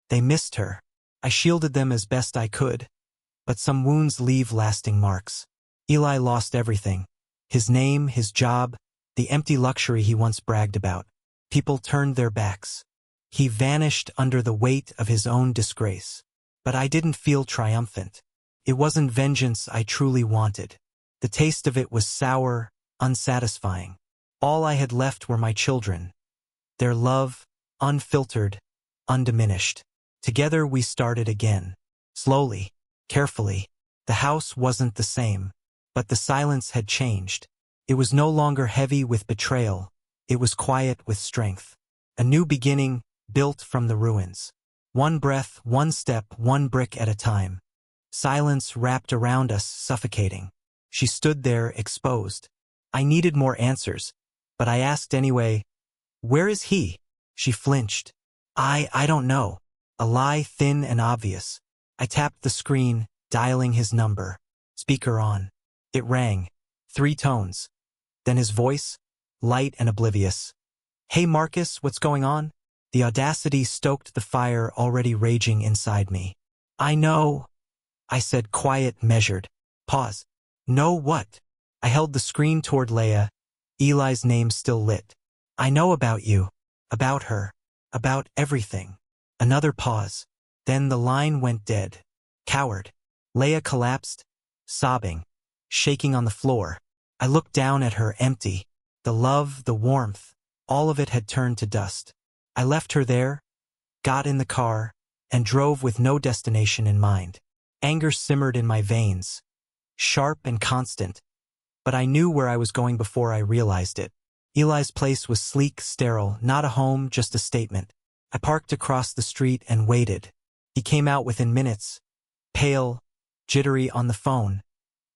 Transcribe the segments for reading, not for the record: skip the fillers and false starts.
They missed her. I shielded them as best I could. But some wounds leave lasting marks. Eli lost everything. His name, his job, the empty luxury he once bragged about. People turned their backs. He vanished under the weight of his own disgrace. But I didn't feel triumphant. It wasn't vengeance I truly wanted. The taste of it was sour, unsatisfying. All I had left were my children. Their love, unfiltered, undiminished. Together we started again. Slowly, carefully. The house wasn't the same. But the silence had changed. It was no longer heavy with betrayal. It was quiet with strength. A new beginning, built from the ruins. One breath, one step, one brick at a time. Silence wrapped around us, suffocating. She stood there, exposed. I needed more answers, but I asked anyway, "Where is he?" She flinched. I don't know. A lie thin and obvious. I tapped the screen, dialing his number. Speaker on. It rang. 3 tones. Then his voice, light and oblivious. "Hey Marcus, what's going on?" The audacity stoked the fire already raging inside me. "I know," I said, quiet, measured. Pause. "Know what?" I held the screen toward Leia, Eli's name still lit. "I know about you, about her, about everything." Another pause. Then the line went dead. Coward. Leia collapsed, sobbing, shaking on the floor. I looked down at her, empty. The love, the warmth, all of it had turned to dust. I left her there, got in the car, and drove with no destination in mind. Anger simmered in my veins, sharp and constant. But I knew where I was going before I realized it. Eli's place was sleek, sterile, not a home, just a statement. I parked across the street and waited. He came out within minutes, pale, jittery on the phone,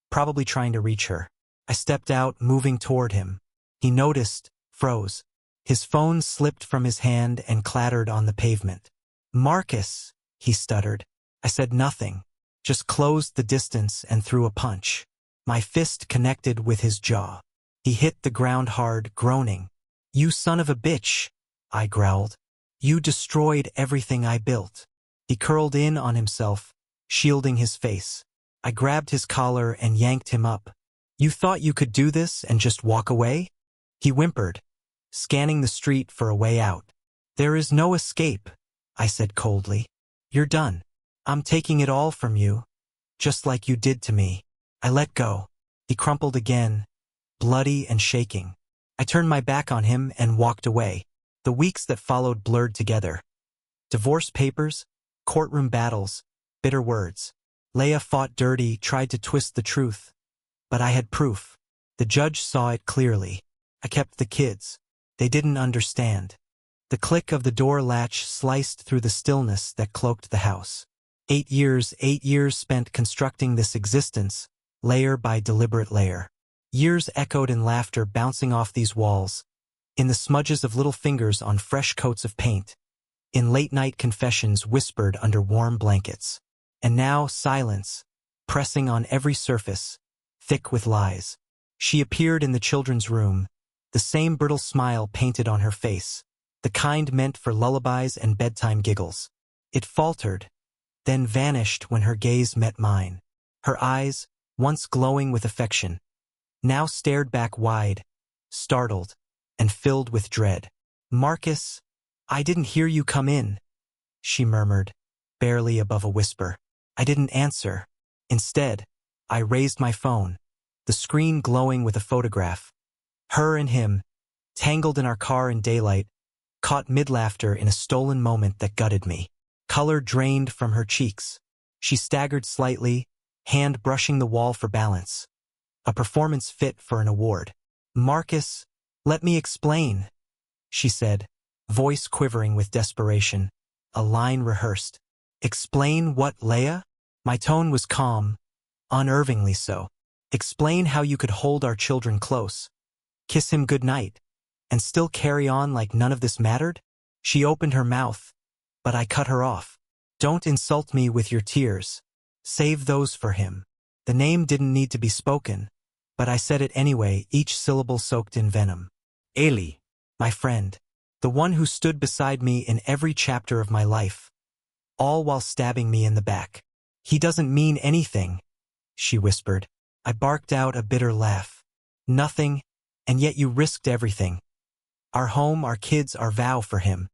probably trying to reach her. I stepped out, moving toward him. He noticed, froze. His phone slipped from his hand and clattered on the pavement. "Marcus," he stuttered. I said nothing, just closed the distance and threw a punch. My fist connected with his jaw. He hit the ground hard, groaning. "You son of a bitch," I growled. "You destroyed everything I built." He curled in on himself, shielding his face. I grabbed his collar and yanked him up. "You thought you could do this and just walk away?" He whimpered, scanning the street for a way out. "There is no escape," I said coldly. "You're done. I'm taking it all from you, just like you did to me." I let go. He crumpled again, bloody and shaking. I turned my back on him and walked away. The weeks that followed blurred together. Divorce papers, courtroom battles, bitter words. Leia fought dirty, tried to twist the truth. But I had proof. The judge saw it clearly. I kept the kids. They didn't understand. The click of the door latch sliced through the stillness that cloaked the house. 8 years spent constructing this existence, layer by deliberate layer. Years echoed in laughter bouncing off these walls, in the smudges of little fingers on fresh coats of paint, in late-night confessions whispered under warm blankets. And now silence, pressing on every surface, thick with lies. She appeared in the children's room, the same brittle smile painted on her face, the kind meant for lullabies and bedtime giggles. It faltered, then vanished when her gaze met mine. Her eyes, once glowing with affection, now stared back wide, startled, and filled with dread. "Marcus, I didn't hear you come in," she murmured, barely above a whisper. I didn't answer. Instead, I raised my phone, the screen glowing with a photograph. Her and him, tangled in our car in daylight, caught mid-laughter in a stolen moment that gutted me. Color drained from her cheeks. She staggered slightly, hand brushing the wall for balance. A performance fit for an award. "Marcus, let me explain," she said, voice quivering with desperation, a line rehearsed. "Explain what, Leia?" My tone was calm, unnervingly so. "Explain how you could hold our children close, kiss him goodnight, and still carry on like none of this mattered?" She opened her mouth, but I cut her off. "Don't insult me with your tears. Save those for him." The name didn't need to be spoken, but I said it anyway, each syllable soaked in venom. "Eli, my friend, the one who stood beside me in every chapter of my life. all while stabbing me in the back. He doesn't mean anything, she whispered. I barked out a bitter laugh. Nothing, and yet you risked everything. Our home, our kids, our vow for him.